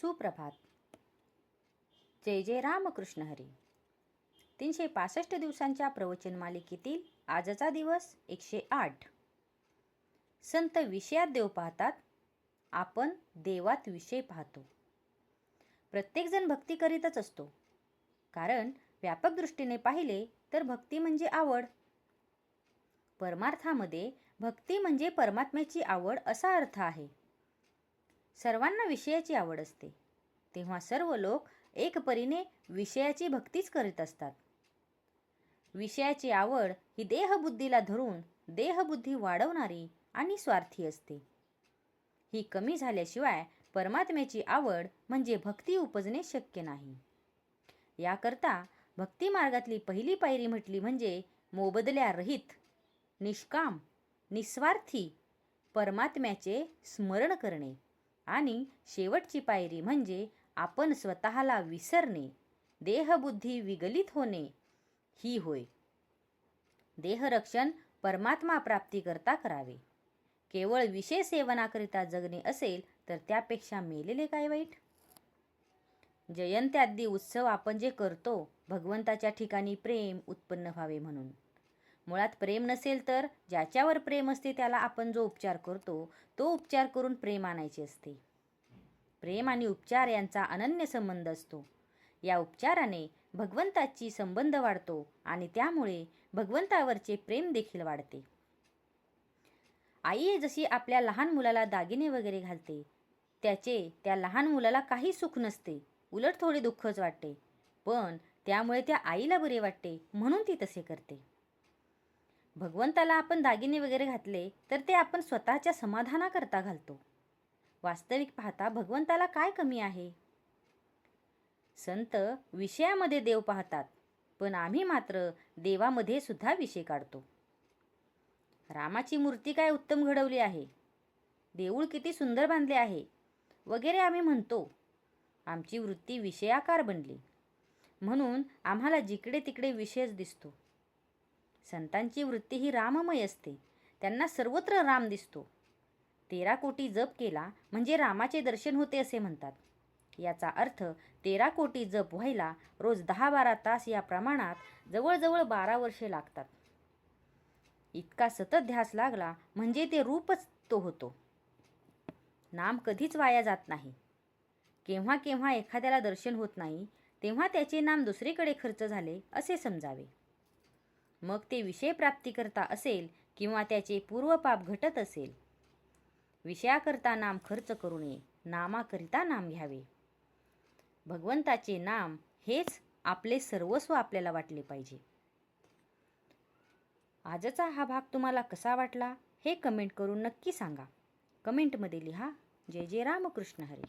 सुप्रभात. जय जय रामकृष्ण हरी. 365 दिवसांच्या प्रवचन मालिकेतील आजचा दिवस 108. संत विषयात देव पाहतात, आपण देवात विषय पाहतो. प्रत्येकजण भक्ती करीतच असतो, कारण व्यापक दृष्टीने पाहिले तर भक्ती म्हणजे आवड. परमार्थामध्ये भक्ती म्हणजे परमात्म्याची आवड असा अर्थ आहे. सर्वांना विषयाची आवड असते, तेव्हा सर्व लोक एक परीने विषयाची भक्तीच करीत असतात. विषयाची आवड ही देहबुद्धीला धरून देहबुद्धी वाढवणारी आणि स्वार्थी असते. ही कमी झाल्याशिवाय परमात्म्याची आवड म्हणजे भक्ती उपजणे शक्य नाही. याकरता भक्ती मार्गातली पहिली पायरी म्हटली म्हणजे मोबदल्या रहित, निष्काम, निस्वार्थी परमात्म्याचे स्मरण करणे आणि शेवटची पायरी म्हणजे आपण स्वतःला विसरणे, देहबुद्धी विगलित होणे ही होय. देहरक्षण परमात्मा प्राप्ती करता करावे. केवळ विषय सेवनाकरिता जगणे असेल तर त्यापेक्षा मेलेले काय वाईट. जयंत्यादी उत्सव आपण जे करतो भगवंताच्या ठिकाणी प्रेम उत्पन्न व्हावे म्हणून. मुळात प्रेम नसेल तर ज्याच्यावर प्रेम असते त्याला आपण जो उपचार करतो तो उपचार करून प्रेम आणायचे असते. प्रेम आणि उपचार यांचा अनन्य संबंध असतो. या उपचाराने भगवंताची संबंध वाढतो आणि त्यामुळे भगवंतावरचे प्रेम देखील वाढते. आई जशी आपल्या लहान मुलाला दागिने वगैरे घालते, त्याचे त्या लहान मुलाला काही सुख नसते, उलट थोडे दुःखच वाटते, पण त्यामुळे त्या आईला बरे वाटते म्हणून ती तसे करते. भगवंताला आपण दागिने वगैरे घातले तर ते आपण स्वतःच्या समाधानाकरता घालतो. वास्तविक पाहता भगवंताला काय कमी आहे. संत विषयामध्ये देव पाहतात, पण आम्ही मात्र देवामध्ये सुद्धा विषय काढतो. रामाची मूर्ती काय उत्तम घडवली आहे, देऊळ किती सुंदर बांधले आहे वगैरे आम्ही म्हणतो. आमची वृत्ती विषयाकार बनली म्हणून आम्हाला जिकडे तिकडे विषयच दिसतो. संतांची वृत्ती ही राममय असते, त्यांना सर्वत्र राम दिसतो. 13 कोटी जप केला म्हणजे रामाचे दर्शन होते असे म्हणतात. याचा अर्थ 13 कोटी जप व्हायला रोज 10-12 तास या प्रमाणात जवळजवळ 12 वर्षे लागतात. इतका सतत ध्यास लागला म्हणजे ते रूपच तो होतो. नाम कधीच वाया जात नाही. केव्हा केव्हा एखाद्याला दर्शन होत नाही तेव्हा त्याचे नाम दुसरीकडे खर्च झाले असे समजावे. मग ते विषय प्राप्ती करता असेल किंवा त्याचे पूर्वपाप घटत असेल. विषयाकरता नाम खर्च करू नये, नामाकरिता नाम घ्यावे. भगवंताचे नाम हेच आपले सर्वस्व आपल्याला वाटले पाहिजे. आजचा हा भाग तुम्हाला कसा वाटला हे कमेंट करून नक्की सांगा. कमेंटमध्ये लिहा. जय जय रामकृष्ण हरी.